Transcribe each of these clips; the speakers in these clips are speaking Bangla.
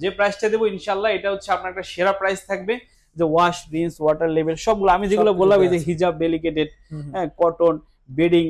যে প্রাইসটা দেবো ইনশাআল্লাহ এটা হচ্ছে আপনার একটা সেরা প্রাইস থাকবে। যে ওয়াশ, রিন্স, ওয়াটার লেভেল সবগুলো আমি যেগুলো বললাম, এই যে হিজাব, ডেলিকেটেড, হ্যাঁ, কটন, বেডিং,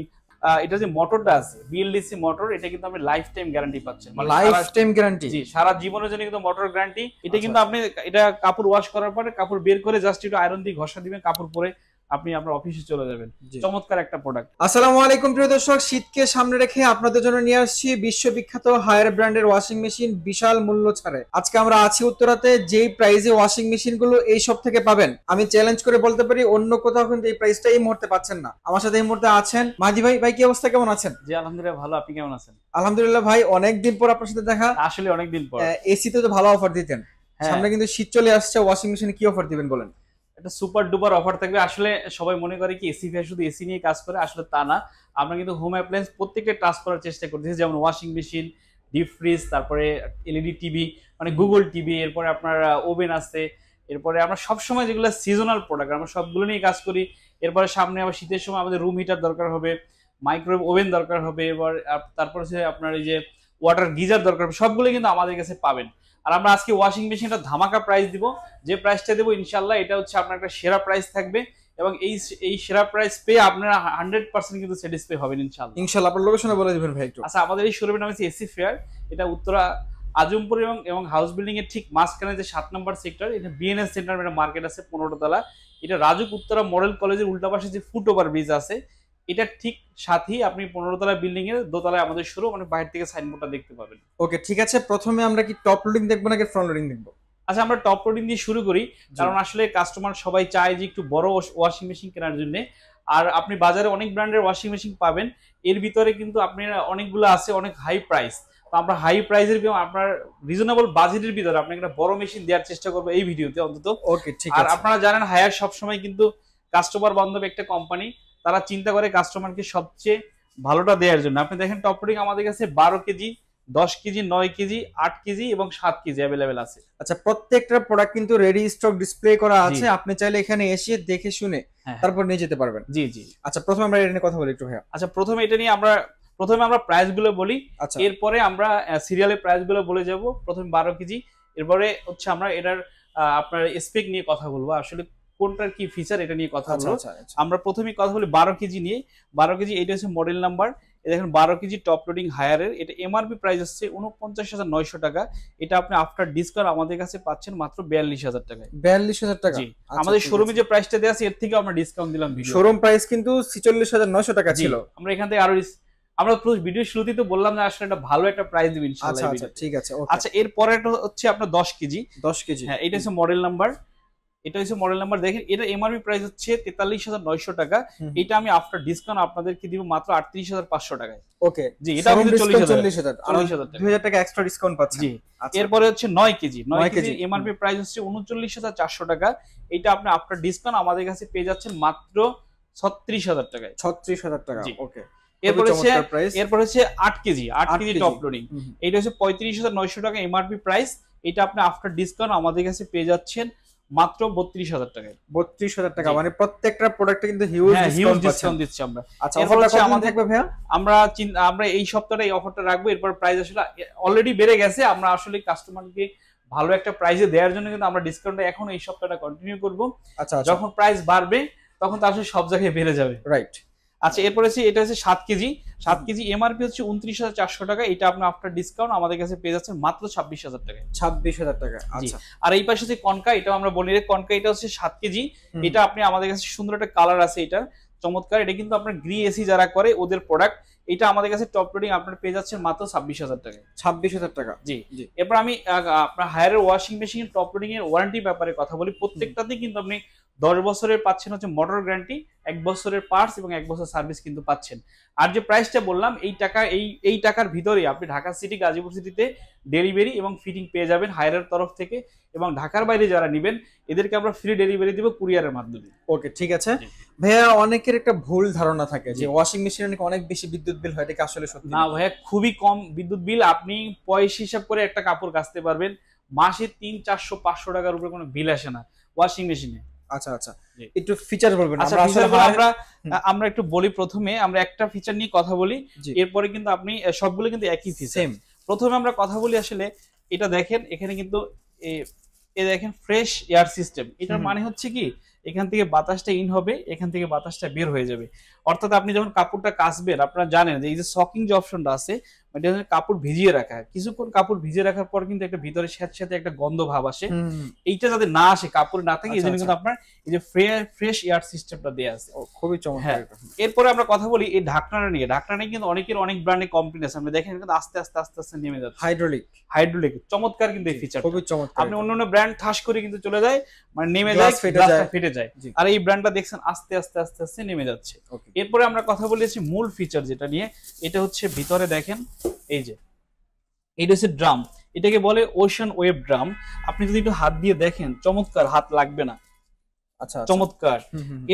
এটা যে মোটরটা আছে বিএলডিসি মোটর, এটা কিন্তু আপনি লাইফ টাইম গ্যারান্টি পাচ্ছেন। মানে লাইফ টাইম গ্যারান্টি, জি, সারা জীবনের জন্য কিন্তু মোটর গ্যারান্টি। এটা কিন্তু আপনি এটা কাপড় ওয়াশ করার পরে কাপড় বের করে জাস্ট একটু আয়রন দিয়ে ঘষা দিবেন, কাপড় পরে আপনি আপনার অফিসে চলে যাবেন। চমৎকার একটা প্রোডাক্ট। আসসালামু আলাইকুম প্রিয় দর্শক, শীতকে সামনে রেখে আপনাদের জন্য নিয়ে আসছি বিশ্ববিখ্যাত হায়ার ব্র্যান্ডের ওয়াশিং মেশিন বিশাল মূল্য ছাড়ে। আজকে আমরা আছি উত্তরাতে, যেই প্রাইসে ওয়াশিং মেশিন গুলো এই সব থেকে পাবেন, আমি চ্যালেঞ্জ করে বলতে পারি অন্য কোথাও কিন্তু এই প্রাইসটা এই মুহূর্তে পাচ্ছেন না। আমার সাথে এই মুহূর্তে আছেন মাঝি ভাই। ভাই কি অবস্থা, কেমন আছেন? জি আলহামদুলিল্লাহ ভালো, আপনি কেমন আছেন? আলহামদুলিল্লাহ ভাই, অনেকদিন পর আপনার সাথে দেখা। আসলে অনেকদিন পর। এসি তে তো ভালো অফার দিতেন, সামনে কিন্তু শীত চলে আসছে, ওয়াশিং মেশিনে কি অফার দিবেন বলেন? একটা সুপার ডুপার অফার থাকবে। আসলে সবাই মনে করে কি এসি ফেয়ার শুধু এসি নিয়ে কাজ করে, আসলে তা না। আমরা কিন্তু হোম অ্যাপ্লায়েন্স প্রত্যেকটা টাচ করার চেষ্টা করতেছি, যেমন ওয়াশিং মেশিন, ডিপ ফ্রিজ, তারপরে এলইডি টিভি মানে গুগল টিভি, এরপরে আপনার ওভেন আছে, এরপরে আমরা সবসময় যেগুলো সিজনাল প্রোডাক্ট আমরা সবগুলো নিয়ে কাজ করি। এরপরে সামনে আবার শীতের সময় আমাদের রুম হিটার দরকার হবে, মাইক্রোওয়েভ ওভেন দরকার হবে, এবার তারপর হচ্ছে আপনার এই যে ওয়াটার গিজার দরকার হবে, সবগুলো কিন্তু আমাদের কাছে পাবেন। আর আমরা আজকে ওয়াশিং মেশিনটা ধামাকা প্রাইস দিব। যে প্রাইসটা দেবো ইনশাআল্লাহ এটা হচ্ছে আপনার একটা সেরা প্রাইস থাকবে, এবং এই সেরা প্রাইস পেয়ে আপনারা 100% কিন্তু স্যাটিসফাই হবেন ইনশাআল্লাহ। ইনশাআল্লাহ। আপনার লোকেশনে বলে দিবেন ভাই একটু। আচ্ছা, আমাদের এই শোরুমের নাম হচ্ছে এসি ফেয়ার। এটা উত্তরা আজমপুর এবং হাউস বিল্ডিং এর ঠিক মাঝখানে যে 7 নম্বর সেক্টর, এটা বিএনএস সেন্টার একটা মার্কেট আছে 15 তলা। এটা রাজুক উত্তরা মডেল কলেজের উল্টা পাশে যে ফুট ওভার ব্রিজ আছে, এটা ঠিক সাথেই আপনি 15 তলা বিল্ডিং এর দোতলায় আমাদের শোরুম, মানে বাইরে থেকে সাইনবোর্ডটা দেখতে পাবেন। ওকে ঠিক আছে, প্রথমে আমরা কি টপ লোডিং দেখবো নাকি ফ্রন্ট লোডিং দেখবো? আচ্ছা, আমরা টপ লোডিং দিয়ে শুরু করি, কারণ আসলে কাস্টমার সবাই চায় যে একটু বড় ওয়াশিং মেশিন কেনার জন্য। আর আপনি বাজারে অনেক ব্র্যান্ডের ওয়াশিং মেশিন পাবেন, এর ভিতরে কিন্তু আপনার অনেকগুলো আছে অনেক হাই প্রাইস। তো আমরা হাই প্রাইসের আপনার রিজনেবল বাজেটের ভিতরে আপনাকে একটা বড় মেশিন দেওয়ার চেষ্টা করবো এই ভিডিওতে অন্তত। ওকে ঠিক আছে। আর আপনারা জানেন হায়ার সবসময় কিন্তু কাস্টমার বান্ধব একটা কোম্পানি, তারা চিন্তা করে কাস্টমারকে সবচেয়ে ভালোটা দেওয়ার জন্য। আপনি দেখেন টপ লোডিং আমাদের কাছে 12 কেজি, 10 কেজি, 9 কেজি, 8 কেজি এবং 7 কেজি অ্যাভেলেবেল আছে। আচ্ছা, প্রত্যেকটা প্রোডাক্ট কিন্তু রেডি স্টক ডিসপ্লে করা আছে, আপনি চাইলে এখানে এসে দেখে শুনে তারপর নিয়ে যেতে পারবেন। জি জি। আচ্ছা, প্রথমে আমরা এটা নিয়ে কথা বলি একটু ভাইয়া। আচ্ছা, প্রথমে এটা নিয়ে আমরা প্রাইস গুলো বলি, এরপরে আমরা সিরিয়ালের প্রাইস গুলো বলে যাব। প্রথমে 12 কেজি, এরপরে হচ্ছে আমরা এটার আপনার স্পেক নিয়ে কথা বলবো, আসলে কোনটার কি ফিচার এটা নিয়ে কথা বলবো। আমরা প্রথমে কথা বলি 12 কেজি নিয়ে। 12 কেজি এটা হচ্ছে মডেল নাম্বার। দেখেন 12 কেজি টপ লোডিং হায়ারের, এটা এমআরপি প্রাইস হচ্ছে 49,900 টাকা। এটা আপনি আফটার ডিসকাউন্ট আমাদের কাছে পাচ্ছেন মাত্র 42,000 টাকায়। 42,000 টাকা? জি, আমাদের শোরুমে যে প্রাইসটা দেয়া আছে এর থেকে আমরা ডিসকাউন্ট দিলাম। শোরুম প্রাইস কিন্তু 46,900 টাকা ছিল, আমরা এখান থেকে আরো আমরা ভিডিও শুরুতেই তো বললাম যে আসলে এটা ভালো একটা প্রাইস দিবেন ইনশাআল্লাহ। আচ্ছা ঠিক আছে। আচ্ছা, এরপরে হচ্ছে আপনার 10 কেজি। 10 কেজি, হ্যাঁ, এটা হচ্ছে মডেল নাম্বার। এটা হচ্ছে মডেল নাম্বার। দেখেন এটা এমআরপি প্রাইস হচ্ছে 43,900 টাকা। এটা আমি আফটার ডিসকাউন্ট আপনাদেরকে দিব মাত্র 38,500 টাকায়। ওকে জি, এটা কিন্তু 40,000 টাকা, 2000 টাকা এক্সট্রা ডিসকাউন্ট পাচ্ছেন। জি। এরপরে হচ্ছে 9 কেজি। 9 কেজি এমআরপি প্রাইস হচ্ছে 39,400 টাকা। এটা আপনি আফটার ডিসকাউন্ট আমাদের কাছে পেয়ে যাচ্ছেন মাত্র 36,000 টাকায়। 36,000 টাকা। ওকে। এরপর হচ্ছে 8 কেজি। 8 কেজি টপ লোডিং, এটা হচ্ছে 35,900 টাকা এমআরপি প্রাইস। এটা আপনি আফটার ডিসকাউন্ট আমাদের কাছে পেয়ে যাচ্ছেন মাত্র 32,000 টাকায়। 32,000 টাকা, মানে প্রত্যেকটা প্রোডাক্টে কিন্তু হিউজ ডিসকাউন্ট দিচ্ছি আমরা। আচ্ছা, অফারটা কত থাকবে ভাইয়া? আমরা এই সপ্তাহে এই অফারটা রাখবো। এরপর প্রাইস আসলে অলরেডি বেড়ে গেছে, আমরা আসলে কাস্টমারকে ভালো একটা প্রাইসে দেওয়ার জন্য কিন্তু আমরা ডিসকাউন্টটা এখন এই সপ্তাহটা কন্টিনিউ করব। আচ্ছা, যখন প্রাইস বাড়বে তখন তো আসলে সব জায়গায় বেড়ে যাবে, রাইট? আচ্ছা, এরপরে এটা হচ্ছে 7 কেজি। 7 কেজি এমআরপি হচ্ছে 29,400 টাকা। এটা আপনি আফটার ডিসকাউন্ট আমাদের কাছে পেয়ে যাচ্ছেন মাত্র 26,000 টাকায়। 26,000 টাকা। আচ্ছা, আর এই পাশে যে কনকা, এটাও আমরা বলি কনকা, এটা হচ্ছে 7 কেজি। এটা আপনি আমাদের কাছে সুন্দর একটা কালার আছে, এটা চমৎকার। এটা কিন্তু আপনার গ্রি এসি যারা করে ওদের প্রোডাক্ট। এটা আমাদের কাছে টপ লোডিং আপনার পেয়ে যাচ্ছেন মাত্র 26,000 টাকায়। 26,000 টাকা। জি। এরপর আমি আপনার হায়ারের ওয়াশিং মেশিন টপ লোডিং এর ওয়ারেন্টি ব্যাপারে কথা বলি। প্রত্যেকটাতেই কিন্তু আপনি 10 বছরের পাচ্ছেন হচ্ছে মোটর গ্যারান্টি, 1 বছরের পার্টস এবং 1 বছর সার্ভিস কিন্তু পাচ্ছেন। আর যে প্রাইসটা বললাম এই টাকার ভিতরে আপনি ঢাকা সিটি, গাজীপুর সিটিতে ডেলিভারি এবং ফিটিং পেয়ে যাবেন হায়ারের তরফ থেকে। এবং ঢাকার বাইরে যারা নেবেন এদেরকে আমরা ফ্রি ডেলিভারি দিব কুরিয়ারের মাধ্যমে। ওকে ঠিক আছে ভাইয়া। অনেকের একটা ভুল ধারণা থাকে যে ওয়াশিং মেশিনে অনেক বেশি বিদ্যুৎ বিল হয়, এটা কি আসলে সত্যি? না ভাইয়া, খুবই কম বিদ্যুৎ বিল। আপনি পয়সা হিসাব করে একটা কাপড় কাচতে পারবেন, মাসে 300, 400, 500 টাকার উপরে কোনো বিল আসে না ওয়াশিং মেশিনে। আচ্ছা আচ্ছা, একটু ফিচার বলবেন? আমরা একটু বলি। প্রথমে আমরা একটা ফিচার নিয়ে কথা বলি, এরপরে কিন্তু আপনি সবগুলো কিন্তু একই ফিচার। প্রথমে আমরা কথা বলি আসলে এটা দেখেন এখানে কিন্তু এ দেখেন ফ্রেশ এয়ার সিস্টেম, এটার মানে হচ্ছে কি এখান থেকে বাতাসটা ইন হবে, এখান থেকে বাতাসটা বের হয়ে যাবে। অর্থাৎ আপনি যখন কাপড়টা কাচবেন, আপনারা জানেন যে এই যে সকিং যে অপশনটা আছে, মানে কাপড় ভিজিয়ে রাখা, কিছুক্ষণ কাপড় ভিজিয়ে রাখার পর কিন্তু একটা ভিতরে সাথে একটা গন্ধ ভাব আসে, এইটা যাতে না আসে, কাপড় না থাকে, এই জন্য কিন্তু আপনার এই যে ফ্রেশ এয়ার সিস্টেমটা দেয়া আছে। খুবই চমৎকার। এরপরে আমরা কথা বলি এই ঢাকনাটা নিয়ে। ঢাকনা নিয়ে কিন্তু অনেকের অনেক ব্র্যান্ডে কমপ্লেন আছে, আপনি দেখেন কিন্তু আস্তে আস্তে নেমে যাচ্ছে। হাইড্রোলিক চমৎকার কিন্তু এই ফিচার, খুবই চমৎকার। আপনি অন্য ব্র্যান্ড ঠাস করে কিন্তু চলে যায়, মানে নেমে যায়, গ্লাসটা ফেটে যায়, আর এই ব্র্যান্ডটা দেখছেন আস্তে আস্তে নেমে যাচ্ছে। এরপরে আমরা কথা বলেছি মূল ফিচার যেটা নিয়ে, এটা হচ্ছে ভিতরে দেখেন এই যে এটা হচ্ছে ড্রাম, এটাকে বলে ওশান ওয়েভ ড্রাম। আপনি যদি একটু হাত দিয়ে দেখেন চমৎকার, হাত লাগবে না, আচ্ছা চমৎকার।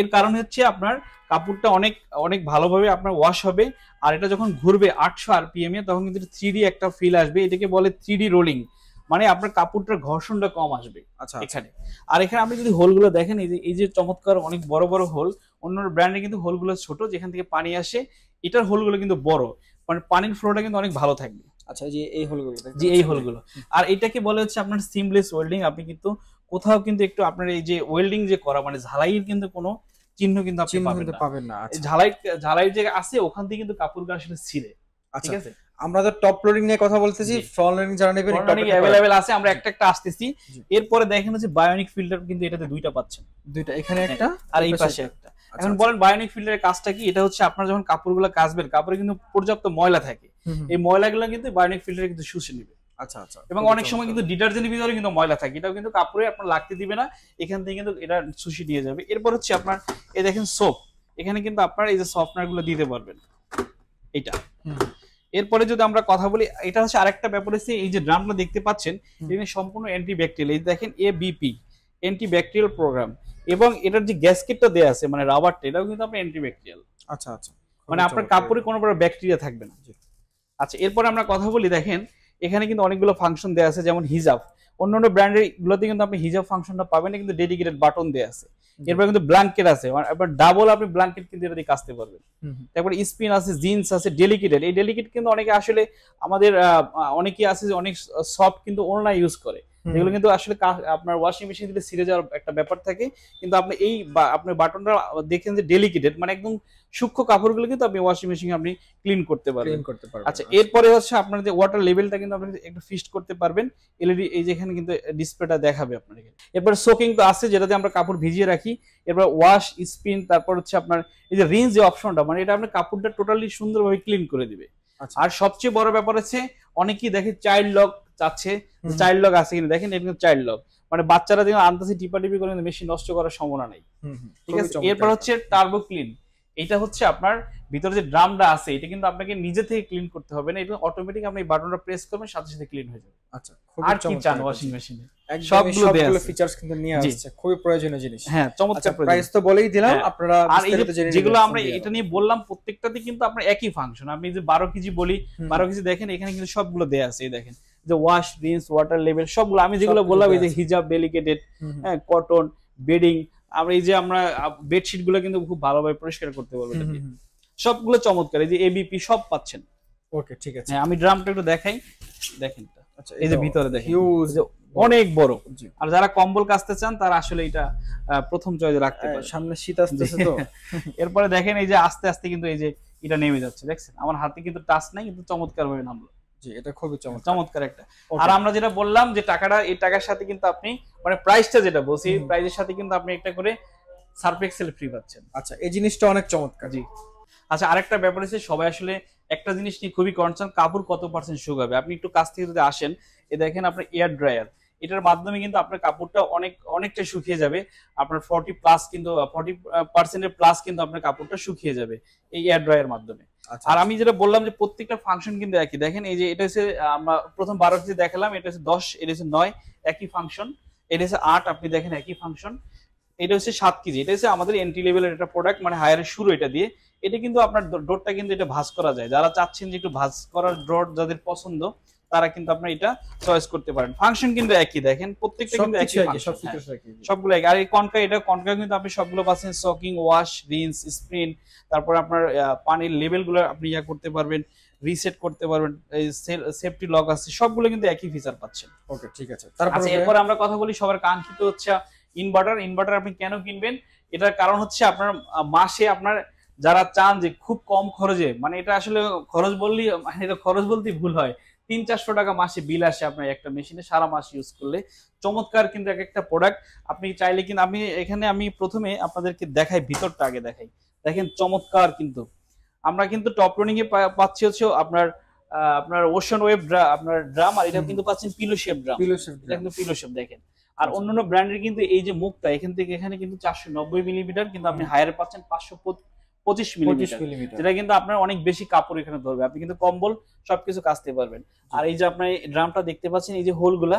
এর কারণ হচ্ছে আপনার কাপড়টা অনেক অনেক ভালোভাবে আপনার ওয়াশ হবে, আর এটা যখন ঘুরবে 800 আরপিএম এ তখন কিন্তু 3D একটা ফিল আসবে, এটাকে বলে 3D রোলিং, মানে আপনার কাপড়টার ঘর্ষণটা কম আসবে এখানে। আর এখানে আপনি যদি হোলগুলো দেখেন, এই যে চমৎকার অনেক বড় বড় হোল, অন্য ব্র্যান্ডে কিন্তু হোলগুলো ছোট, যেখান থেকে পানি আসে, এটার হোলগুলো কিন্তু বড়, মানে পানির ফ্লোটা কিন্তু অনেক ভালো থাকবে। আচ্ছা, যে এই হোলগুলো, যে এই হোলগুলো, আর এটাকে বলে হচ্ছে আপনার সিমলেস ওয়েল্ডিং। আপনি কিন্তু কোথাও কিন্তু একটু আপনার এই যে ওয়েল্ডিং যে করা, মানে ঝালাইয়ের কিন্তু কোনো চিহ্ন কিন্তু আপনি পাবেন না। ঝালাই যে আছে ওখান থেকে কিন্তু কাপড়গুলো আসলে ছিঁড়ে, ঠিক আছে। আমরা তো টপ লোডিং নিয়ে কথা বলতেছি, ফ্রন্ট লোডিং যারা নেবেন अवेलेबल আছে, আমরা একটা আসতেছি। এরপরে দেখেন হচ্ছে বায়োনিক ফিল্টার কিন্তু এটাতে দুইটা পাচ্ছেন, দুইটা, এখানে একটা আর এই পাশে একটা। এখন বলেন বায়োনিক ফিল্টারের কাজটা কি? এটা হচ্ছে আপনার যখন কাপড়গুলো কাচবেন, কাপড়ে কিন্তু পর্যাপ্ত ময়লা থাকে, এই ময়লাগুলো কিন্তু বায়োনিক ফিল্টারে কিন্তু শুষে নেবে। এবং অনেক সময় কিন্তু ডিটারজেন্টের ভিতরে কিন্তু ময়লা থাকে, এটাও কিন্তু কাপড়ে আপনার লাগতে দিবে না, এখান থেকে কিন্তু এটা শুষে নিয়ে যাবে। এরপর হচ্ছে আপনার এই দেখেন সোপ, এখানে কিন্তু আপনার এই যে সফটওয়্যার গুলো দিতে পারবেন এটা। এরপরে যদি আমরা কথা বলি, এটা হচ্ছে আরেকটা ব্যাপার হচ্ছে এই যে ড্রামটা দেখতে পাচ্ছেন, এখানে সম্পূর্ণ অ্যান্টিব্যাকটেরিয়াল, এই দেখেন এবিপি অ্যান্টিব্যাকটেরিয়াল প্রোগ্রাম, এবং এটার যে গ্যাসকেটটা দেয়া আছে মানে রাবারটা, এটাও কিন্তু আপনার অ্যান্টিব্যাকটেরিয়াল। আচ্ছা, মানে আপনার কাপড়ে কোনো প্রকার ব্যাকটেরিয়া থাকবে না। আচ্ছা, এরপরে আমরা কথা বলি, দেখেন এখানে কিন্তু অনেকগুলো ফাংশন দেওয়া আছে, যেমন হিজাব। অন্যান্য ব্র্যান্ডের গুলোতে কিন্তু আপনি হিজাব ফাংশনটা পাবেন না, কিন্তু ডেডিকেটেড বাটন দেওয়া আছে। এরপর কিন্তু ব্ল্যাঙ্কেট আছে, আবার ডাবল আপনি ব্ল্যাঙ্কেট কিন্তু এটা দিয়ে কাচতে পারবেন। তারপরে স্পিন আছে, জিন্স আছে, ডেলিকেটেড। এই ডেলিকেট কিন্তু অনেকে আসলে আমাদের অনেকেই আছে যে অনেক সফট কিন্তু ওড়না ইউজ করে, এগুলো কিন্তু আসলে আপনার ওয়াশিং মেশিন দিলে ছিঁড়ে যাওয়ার একটা ব্যাপার থাকে, কিন্তু আপনি এই আপনার বাটনটা দেখেন যে ডেলিকেটেড, মানে একদম সূক্ষ্ম কাপড়গুলো কিন্তু আপনি ওয়াশিং মেশিনে আপনি ক্লিন করতে পারবেন। আচ্ছা, এরপরে হচ্ছে আপনার যে ওয়াটার লেভেলটা কিন্তু আপনি একটু ফিক্সড করতে পারবেন, এলইডি এই যেখানে কিন্তু ডিসপ্লেটা দেখাবে আপনাকে। এরপর সোকিং তো আছে, যেটাতে আমরা কাপড় ভিজিয়ে রাখি। এরপর ওয়াশ, স্পিন, তারপর হচ্ছে আপনার এই যে রিন্স যে অপশনটা, মানে এটা আপনার কাপড়টা টোটালি সুন্দরভাবে ক্লিন করে দিবে। আর সবচেয়ে বড় ব্যাপার হচ্ছে অনেকেই দেখে চাইল্ড লক চাচ্ছে, চাইল্ড লক আছে কিনা, দেখেন এটা কিন্তু চাইল্ড লক, মানে বাচ্চারা যেন আনতাসি টিপাটিপি করে মেশিন নষ্ট করার সম্ভাবনা নেই, ঠিক আছে। এরপর হচ্ছে টার্বো ক্লিন, এটা হচ্ছে আপনার ভিতরে যে ড্রামটা আছে, এটা কিন্তু আপনাকে নিজে থেকে ক্লিন করতে হবে না, এটা অটোমেটিক আপনি বাটনটা প্রেস করবেন, সাথে সাথে ক্লিন হয়ে যাবে। আচ্ছা, আর কি চান ওয়াশিং মেশিনে, সবগুলো ফিচারস কিন্তু নিয়ে আসছে, খুবই প্রয়োজনীয় জিনিস। হ্যাঁ, চমৎকার। প্রাইস তো বলেই দিলাম, আপনারা বিস্তারিত জেনে নিন। যেগুলো আমরা এটা নিয়ে বললাম প্রত্যেকটাতে কিন্তু আপনার একই ফাংশন। আপনি যে 12 কেজি বলি, 12 কেজি দেখেন এখানে কিন্তু সবগুলো দেয়া আছে, এই দেখেন যে ওয়াশ, রিন্স, ওয়াটার লেভেল সবগুলো আমি যেগুলো বললাম, এই যে হিজাব, ডেলিকেটেড, হ্যাঁ, কটন, বেডিং, আমরা এই যে আমরা বেডশিট গুলো কিন্তু খুব ভালোভাবে পরিষ্কার করতে পারবো, সবগুলো চমৎকার। এই যে এবিপি সব পাচ্ছেন। ওকে, ঠিক আছে। আমি ড্রামটা একটু দেখাই, দেখেন। আচ্ছা, এই যে ভিতরে দেখেন হিউজ, অনেক বড়। আর যারা কম্বল কাচতে চান তারা আসলে এটা প্রথম চয়েসে রাখতে পারে। সামনে শীত আসতেছে তো। এরপরে দেখেন এই যে আস্তে আস্তে কিন্তু এই যে এটা নেমে যাচ্ছে, দেখছেন আমার হাতে কিন্তু টাচ নাই, কিন্তু চমৎকার ভাবে নামলো। জি, এটা খুবই চমৎকার একটা। আর আমরা যেটা বললাম যে টাকাটা, এই টাকার সাথে কিন্তু আপনি মানে প্রাইসটা যেটা বলছি, প্রাইসের সাথে কিন্তু আপনি একটা করে সার্ফ এক্সেল ফ্রি পাচ্ছেন। আচ্ছা, এই জিনিসটা অনেক চমৎকার। জি। আচ্ছা, আরেকটা ব্যাপার হচ্ছে সবাই আসলে একটা জিনিস নিয়ে খুবই কনসার্ন, কাপড় কত পার্সেন্ট শুকাবে। আপনি একটু কাছ থেকে যদি আসেন, এ দেখেন আপনার এয়ার ড্রায়ার, এটার মাধ্যমে কিন্তু আপনার কাপড়টা অনেকটা শুকিয়ে যাবে। আপনার 40+ কিন্তু 40% প্লাস কিন্তু আপনার কাপড়টা শুকিয়ে যাবে এই এয়ার ড্রায়ার মাধ্যমে। আর আমি যেটা বললাম যে প্রত্যেকটা ফাংশন কিন্তু একই। দেখেন এই যে এটা হচ্ছে আমরা প্রথম 12 কেজি দেখালাম, এটা হচ্ছে 10, এটা হচ্ছে 9, একই ফাংশন। এটা হচ্ছে 8, আপনি দেখেন একই ফাংশন। এটা হচ্ছে 7 কেজি, এটা হচ্ছে আমাদের এন্ট্রি লেভেলের একটা প্রোডাক্ট, মানে হায়ারের শুরু এটা দিয়ে। এটা কিন্তু আপনার ডোরটা কিন্তু এটা ভাঁজ করা যায়, যারা চাচ্ছেন যে একটু ভাঁজ করার ডোর যাদের পছন্দ তারা কিন্তু আপনার এটা চয়েস করতে পারেন। ফাংশন কিন্তু একই, দেখেন প্রত্যেকটা কিন্তু একই, সবগুলো একই। আর এই কনকা, এটা কনকা কিন্তু আপনি সবগুলো পাচ্ছেন, সকিং, ওয়াশ, রিন্স, স্পিন, তারপর আপনার পানির লেভেল গুলো আপনি ইয়া করতে পারবেন, রিসেট করতে পারবেন, এই সেফটি লক আছে, সবগুলো কিন্তু একই ফিচার পাচ্ছেন। ওকে ঠিক আছে। তারপর আচ্ছা, এরপর আমরা কথা বলি সবার কাঙ্ক্ষিত হচ্ছে ইনভার্টার। ইনভার্টার আপনি কেন কিনবেন? এটার কারণ হচ্ছে আপনার মাসে আপনার যারা চান যে খুব কম খরচে, মানে এটা আসলে খরচ বললেই, মানে এটা খরচ বলতেই ভুল হয়, 300-400 টাকা মাসে বিল আসে আপনার একটা মেশিনে সারা মাস ইউজ করলে। চমৎকার কিন্তু এক একটা প্রোডাক্ট। আপনি চাইলে কিন্তু আমি প্রথমে আপনাদেরকে দেখাই, ভিতরটা আগে দেখাই। দেখেন চমৎকার কিন্তু আমরা কিন্তু টপ লোডিং এ পাচ্ছি হচ্ছে আপনার ওশান ওয়েভ আপনার ড্রাম, আর এটা কিন্তু পাচ্ছেন পিলো শেপ ড্রাম। এটা কিন্তু পিলো শেপ দেখেন। আর অন্যান্য ব্র্যান্ডের কিন্তু এই যে মুখটা এখান থেকে এখানে কিন্তু 490 মিলিমিটার, কিন্তু আপনি হায়ারে পাচ্ছেন 525 মিলিমিটার, যেটা কিন্তু আপনার অনেক বেশি কাপড় এখানে ধরবে, আপনি কিন্তু কম্বল সবকিছু কাচতে পারবেন। আর এই যে আপনার ড্রামটা দেখতে পাচ্ছেন, এই যে হোলগুলা,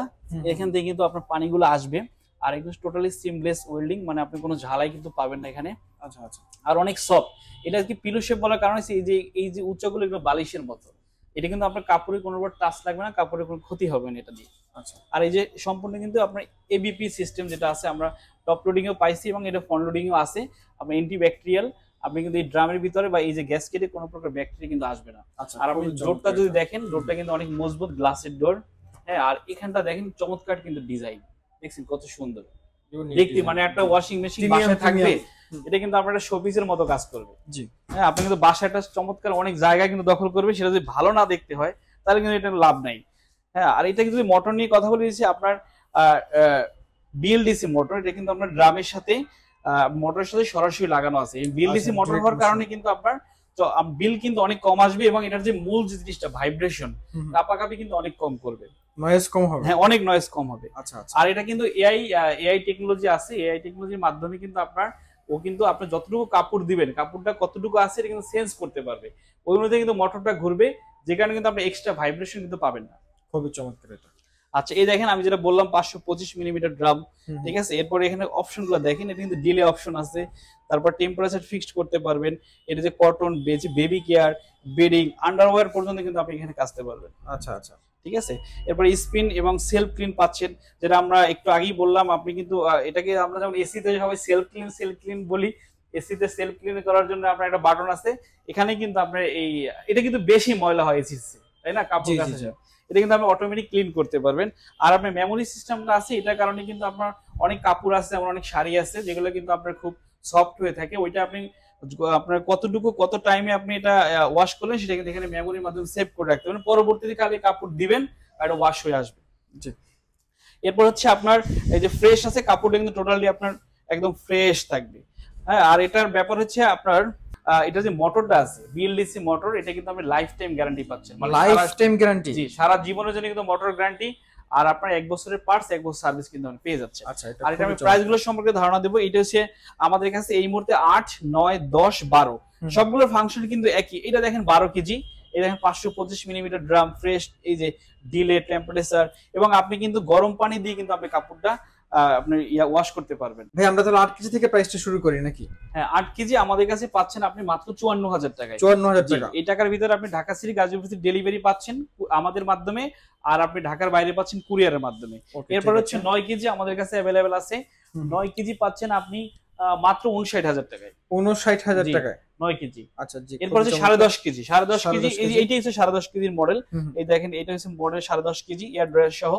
এখান থেকে কিন্তু আপনার পানিগুলো আসবে। আর একদম টোটালি সিমলেস ওয়েল্ডিং, মানে আপনি কোনো ঝালাই কিন্তু পাবেন না এখানে। আচ্ছা আচ্ছা। আর অনেক সফট। এটা কি পিলো শেপ বলার কারণ হচ্ছে এই যে উচ্চগুলো এগুলো বালিশের মতো। এটা কিন্তু আপনার কাপড়ে কোনোবার টাচ লাগবে না, কাপড়ের কোনো ক্ষতি হবে না এটা দিয়ে। আচ্ছা। আর এই যে সম্পূর্ণ কিন্তু আপনার এবিপি সিস্টেম যেটা আছে, আমরা টপ লোডিং এও পাইছি এবং এটা ফ্রন্ট লোডিং এও আছে। আপনার অ্যান্টি ব্যাকটেরিয়াল, আপনি কিন্তু এই ড্রামের ভিতরে বা এই যে গ্যাসকেটে কোনো প্রকার ব্যাকটেরিয়া কিন্তু আসবে না। আর আপনি ডোরটা যদি দেখেন, ডোরটা কিন্তু অনেক মজবুত গ্লাসের ডোর। হ্যাঁ, আর এখানটা দেখেন চমৎকার কিন্তু ডিজাইন, দেখছেন কত সুন্দর দেখতে, মানে একটা ওয়াশিং মেশিন বাসায় থাকবে, এটা কিন্তু আপনার একটা শোপিসের মতো কাজ করবে। জি হ্যাঁ, আপনি কিন্তু বাসায় একটা চমৎকার অনেক জায়গা কিন্তু দখল করবে, সেটা যদি ভালো না দেখতে হয় তাহলে কিন্তু এটা লাভ নাই। হ্যাঁ, আর এটা কিন্তু মোটর নিয়ে কথা বলে দিয়েছি, আপনার বিএলডিসি মোটর, এটা কিন্তু আপনার ড্রামের সাথে মোটরের সাথে সরাসরি লাগানো আছে। এই বিএলডিসি মোটর হওয়ার কারণে কিন্তু আপনার বিল কিন্তু অনেক কম আসবে, এবং এটার যে মূল যে জিনিসটা ভাইব্রেশন, কাঁপাকাঁপি কিন্তু অনেক কম করবে, নয়েজ কম হবে। হ্যাঁ, অনেক নয়েজ কম হবে। আচ্ছা আচ্ছা। আর এটা কিন্তু এআই টেকনোলজি আছে, এআই টেকনোলজির মাধ্যমে কিন্তু আপনি যতটুকু কাপড় দিবেন, কাপড়টা কতটুকু আছে এটা কিন্তু সেন্স করতে পারবে, ওই অনুযায়ী কিন্তু মোটরটা ঘুরবে, যে কারণে কিন্তু আপনি এক্সট্রা ভাইব্রেশন কিন্তু পাবেন না। খুবই চমৎকার এটা। আচ্ছা, এই দেখেন আমি যেটা বললাম 525 মিলিমিটার ড্রাম, ঠিক আছে। এরপর এখানে অপশনগুলো দেখেন, এটা কিন্তু ডিলে অপশন আছে, তারপর টেম্পারেচার ফিক্সড করতে পারবেন, এটা যে cotton, baby care, bedding, underwear পর্যন্ত কিন্তু আপনি এখানে কাচতে পারবেন। আচ্ছা আচ্ছা, ঠিক আছে। এরপর স্পিন এবং সেলফ ক্লিন পাচ্ছেন, যেটা আমরা একটু আগেই বললাম। আপনি কিন্তু এটাকে আমরা যেমন এসিতে সবাই সেলফ ক্লিন বলি, এসিতে সেলফ ক্লিন করার জন্য আপনার একটা বাটন আছে এখানে, কিন্তু আপনার এটা কিন্তু বেশি ময়লা হয় এসিতে, তাই না, কাপড় কাচা, এটা কিন্তু আপনি অটোমেটিক ক্লিন করতে পারবেন। আর আপনার মেমোরি সিস্টেমটা আছে, এটার কারণে কিন্তু আপনার অনেক কাপড় আছে, এমন অনেক শাড়ি আছে যেগুলো কিন্তু আপনার খুব সফট হয়ে থাকে, ওইটা আপনি আপনার কতটুকু কত টাইমে আপনি এটা ওয়াশ করলেন সেটা কিন্তু এখানে মেমোরির মাধ্যমে সেভ করে রাখতে পারেন, পরবর্তীতে খালি কাপড় দিবেন আর এটা ওয়াশ হয়ে আসবে। জি। এরপর হচ্ছে আপনার এই যে ফ্রেশ আছে, কাপড়টা কিন্তু টোটালি আপনার একদম ফ্রেশ থাকবে। হ্যাঁ, আর এটার ব্যাপার হচ্ছে আপনার এটা যে মোটরটা আছে বিএলডিসি মোটর, এটা কিন্তু আপনি লাইফ টাইম গ্যারান্টি পাচ্ছেন, মানে লাইফ টাইম গ্যারান্টি। জি, সারা জীবনের জন্য কিন্তু মোটর গ্যারান্টি, আর আপনার 1 বছরের পার্টস 1 বছর সার্ভিস কিন্তু আপনি পেয়ে যাচ্ছেন। আচ্ছা, আর এটা আমি প্রাইস গুলো সম্পর্কে ধারণা দেবো। এটা হচ্ছে আমাদের কাছে এই মুহূর্তে 8, 9, 10, 12 সবগুলোর ফাংশন কিন্তু একই। এটা দেখেন 12 কেজি, এই দেখেন 525 মিলিমিটার ড্রাম, ফ্রেশ, এই যে ডিলে, টেম্পারেচার, এবং আপনি কিন্তু গরম পানি দিয়ে কিন্তু আপনি কাপড়টা আপনি ওয়াশ করতে পারবেন। ভাই আমরা তাহলে 8 কেজি থেকে প্রাইসটা শুরু করি নাকি? হ্যাঁ, 8 কেজি আমাদের কাছে পাচ্ছেন আপনি মাত্র 54,000 টাকায়। 54,000 টাকা। এই টাকার ভিতরে আপনি ঢাকা সিটি গাজীপুর ডেলিভারি পাচ্ছেন আমাদের মাধ্যমে, আর আপনি ঢাকার বাইরে পাচ্ছেন কুরিয়ারের মাধ্যমে। এরপর হচ্ছে 9 কেজি আমাদের কাছে অ্যাভেলেবেল আছে, 9 কেজি পাচ্ছেন আপনি মাত্র 59,000 টাকায়। 59,000 টাকায় 9 কেজি। আচ্ছা জি। এরপর হচ্ছে 10.5 কেজি, 10.5 কেজি, এইটাই হচ্ছে 10.5 কেজির মডেল। এই দেখেন, এটা হচ্ছে মডেল 10.5 কেজি এয়ার ড্রায়ার সহ।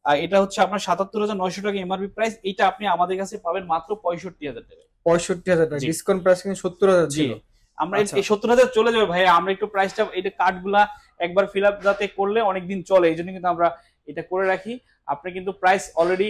আর এটা হচ্ছে আপনার 77,900 টাকা এমআরপি প্রাইস। এটা আপনি আমাদের কাছে পাবেন মাত্র 65,000 টাকায়। 65,000 টাকা, ডিসকাউন্ট প্রাইস কিন্তু 70,000 ছিল। আমরা এই 70,000 চলে যাবে ভাই, আমরা একটু প্রাইসটা, এটা কার্ডগুলা একবার ফিল আপ যাতে করলে অনেকদিন চলে, এই জন্য কিন্তু আমরা এটা করে রাখি। আপনি কিন্তু প্রাইস অলরেডি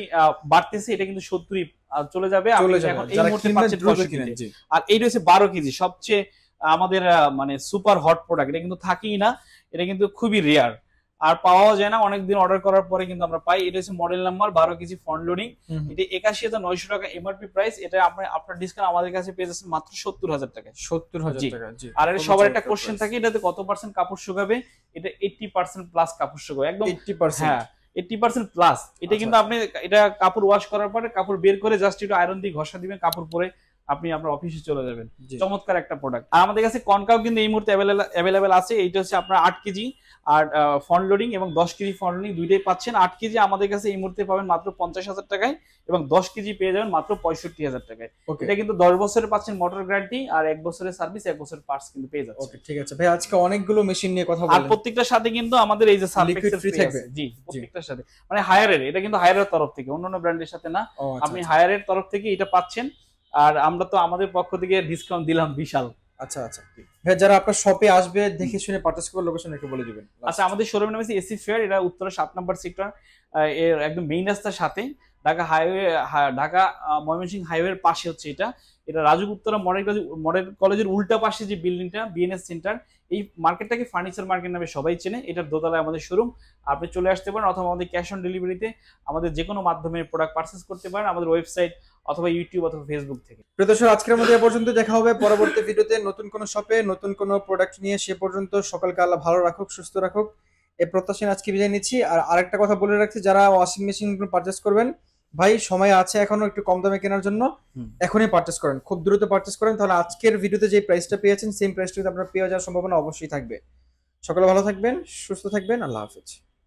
বাড়তেছে, এটা কিন্তু 70 চলে যাবে। আপনি এখন এই মুহূর্তে পাচ্ছেন 65। আর এইটা হচ্ছে 12 কেজি, সবচেয়ে আমাদের মানে সুপার হট প্রোডাক্ট, এটা কিন্তু থাকেই না, এটা কিন্তু খুবই রেয়ার, আর পাওয়া যায় না, অনেকদিন অর্ডার করার পরে কিন্তু আমরা পাই। এটা হচ্ছে model number 12 KG front loading, এটা 81,900 টাকা এমআরপি প্রাইস। এটা আপনার ডিসকাউন্ট আমাদের কাছে পেয়ে যাচ্ছেন মাত্র 70,000 টাকায়। 70,000 টাকা, জি। আর এর সবার একটা কোশ্চেন থাকে, এটাতে কত পার্সেন্ট কাপড় শুকাবে? এটা 80% প্লাস কাপড় শুকাবে, একদম 80%। হ্যাঁ, 80% প্লাস। এটা কিন্তু আপনি এটা কাপড় ওয়াশ করার পরে কাপড় বের করে জাস্ট একটু আয়রন দিয়ে ঘষা দিবেন, কাপড় পরে আপনি আপনার অফিসে চলে যাবেন। জি। চমৎকার একটা প্রোডাক্ট। আর আমাদের কাছে কনকাও কিন্তু এই মুহূর্তে অ্যাভেলেবেল আছে। এইটা হচ্ছে আপনার 8 কেজি আর ফ্রন্ট লোডিং এবং 10 কেজি ফ্রন্ট লোডিং দুইটাই পাচ্ছেন। 8 কেজি আমাদের কাছে এই মুহূর্তে পাবেন মাত্র 50,000 টাকায় এবং 10 কেজি পেয়ে যাবেন মাত্র 65,000 টাকায়। ওকে এটা কিন্তু 10 বছরের পাচ্ছেন মোটর গ্যারান্টি আর 1 বছরের সার্ভিস, 1 বছরের পার্টস কিন্তু পেয়ে যাচ্ছে। ওকে ঠিক আছে ভাই, আজকে অনেকগুলো মেশিন নিয়ে কথা আর বললেন। প্রত্যেকটার সাথে কিন্তু আমাদের এই যে লিকুইড সার্ফেক্সের ফ্রি ফ্রি থাকবে? আছে। জি, প্রত্যেকটার সাথে। মানে হায়ারের, এটা কিন্তু হায়ারের তরফ থেকে, অন্যান্য ব্র্যান্ডের সাথে না। ও আচ্ছা আপনি আচ্ছা। হায়ারের তরফ থেকে এটা পাচ্ছেন। আর আমরা তো আমাদের পক্ষ থেকে ডিসকাউন্ট দিলাম বিশাল। আচ্ছা আচ্ছা ভাই, যারা আপনার শপে আসবে দেখে শুনে পারচেজ করবে, লোকেশন একটু বলে দিবেন। আচ্ছা, আমাদের শোরুমের নাম হচ্ছে এসি ফেয়ার, এটা উত্তরা 7 নম্বর সেক্টর, এর একদম মেইন রাস্তার সাথে, ঢাকা হাইওয়ে, ঢাকা ময়মনসিংহ হাইওয়ের পাশে হচ্ছে এটা। এটা রাজুক উত্তরা মডেল কলেজের উল্টা পাশে যে বিল্ডিংটা বিএনএস সেন্টার, এই মার্কেটটাকে ফার্নিচার মার্কেট নামে সবাই চেনে। এটার দোতলায় আমাদের শোরুম। আপনি চলে আসতে পারেন অথবা আমাদের ক্যাশ অন ডেলিভারিতে আমাদের যে কোনো মাধ্যমে প্রোডাক্ট পারচেস করতে পারেন, আমাদের ওয়েবসাইট অথবা ইউটিউব অথবা ফেসবুক থেকে। প্রিয় দর্শক, আজকের মধ্যে এ পর্যন্ত। দেখা হবে পরবর্তী ভিডিওতে নতুন কোনো শপে নতুন কোনো প্রোডাক্ট নিয়ে। সে পর্যন্ত সকলকে আল্লাহ ভালো রাখুক, সুস্থ রাখুক, এই প্রত্যাশা আজকে বিদায় নিচ্ছি। আর আরেকটা কথা বলে রাখছি, যারা ওয়াশিং মেশিন পারচেস করবেন ভাই, সময় আছে এখনো একটু কম দামে কেনার জন্য, এখনই পারচেস করেন, খুব দ্রুত পারচেস করেন, তাহলে আজকের ভিডিওতে যে প্রাইসটা পেয়েছেন সেম প্রাইসটা আপনার পেয়ে যাওয়ার সম্ভাবনা অবশ্যই থাকবে। সকলে ভালো থাকবেন, সুস্থ থাকবেন, আল্লাহ হাফেজ।